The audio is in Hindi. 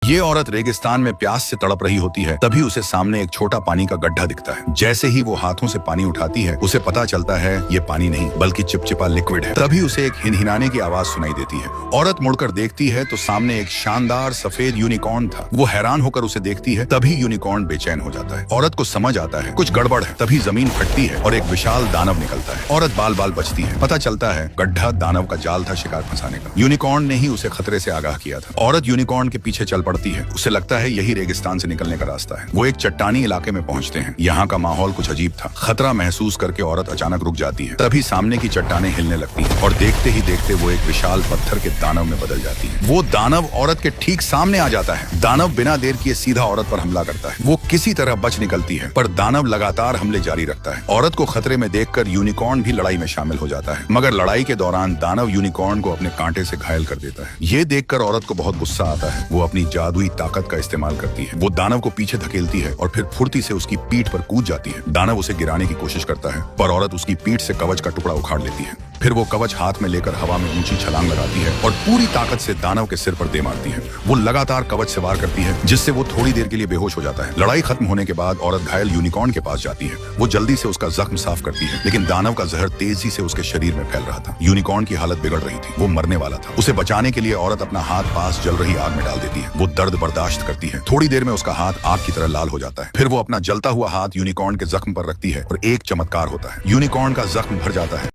ये औरत रेगिस्तान में प्यास से तड़प रही होती है, तभी उसे सामने एक छोटा पानी का गड्ढा दिखता है। जैसे ही वो हाथों से पानी उठाती है, उसे पता चलता है ये पानी नहीं बल्कि चिपचिपा लिक्विड है। तभी उसे एक हिनहिनाने की आवाज सुनाई देती है। औरत मुड़कर देखती है तो सामने एक शानदार सफेद यूनिकॉर्न था। वो हैरान होकर उसे देखती है, तभी यूनिकॉर्न बेचैन हो जाता है। औरत को समझ आता है कुछ गड़बड़ है। तभी जमीन फटती है और एक विशाल दानव निकलता है। औरत बाल बाल बचती है। पता चलता है गड्ढा दानव का जाल था शिकार फंसाने का। यूनिकॉर्न ने ही उसे खतरे से आगाह किया था। औरत यूनिकॉर्न के पीछे चल पड़ती है। उसे लगता है यही रेगिस्तान से निकलने का रास्ता है। वो एक चट्टानी इलाके में पहुंचते हैं। यहाँ का माहौल कुछ अजीब था। खतरा महसूस करके औरत अचानक रुक जाती है। तभी सामने की चट्टानें हिलने लगती हैं और देखते ही देखते वो एक विशाल पत्थर के दानव में बदल जाती है। वो दानव औरत के ठीक सामने आ जाता है। दानव बिना देर किए सीधा औरत पर हमला करता है। वो किसी तरह बच निकलती है, पर दानव लगातार हमले जारी रखता है। औरत को खतरे में देखकर यूनिकॉर्न भी लड़ाई में शामिल हो जाता है, मगर लड़ाई के दौरान दानव यूनिकॉर्न को अपने कांटे से घायल कर देता है। ये देखकर औरत को बहुत गुस्सा आता है। वो अपनी जादुई ताकत का इस्तेमाल करती है। वो दानव को पीछे धकेलती है और फिर फुर्ती से उसकी पीठ पर कूद जाती है। दानव उसे गिराने की कोशिश करता है, पर औरत उसकी पीठ से कवच का टुकड़ा उखाड़ लेती है। फिर वो कवच हाथ में लेकर हवा में ऊंची छलांग लगाती है और पूरी ताकत से दानव के सिर पर दे मारती है। वो लगातार कवच से वार करती है, जिससे वो थोड़ी देर के लिए बेहोश हो जाता है। लड़ाई खत्म होने के बाद औरत घायल यूनिकॉर्न के पास जाती है। वो जल्दी से उसका जख्म साफ करती है, लेकिन दानव का जहर तेजी से उसके शरीर में फैल रहा था। यूनिकॉर्न की हालत बिगड़ रही थी। वो मरने वाला था। उसे बचाने के लिए औरत अपना हाथ पास जल रही आग में डाल देती है। वो दर्द बर्दाश्त करती है। थोड़ी देर में उसका हाथ आग की तरह लाल हो जाता है। फिर वो अपना जलता हुआ हाथ यूनिकॉर्न के जख्म पर रखती है और एक चमत्कार होता है। यूनिकॉर्न का जख्म भर जाता है।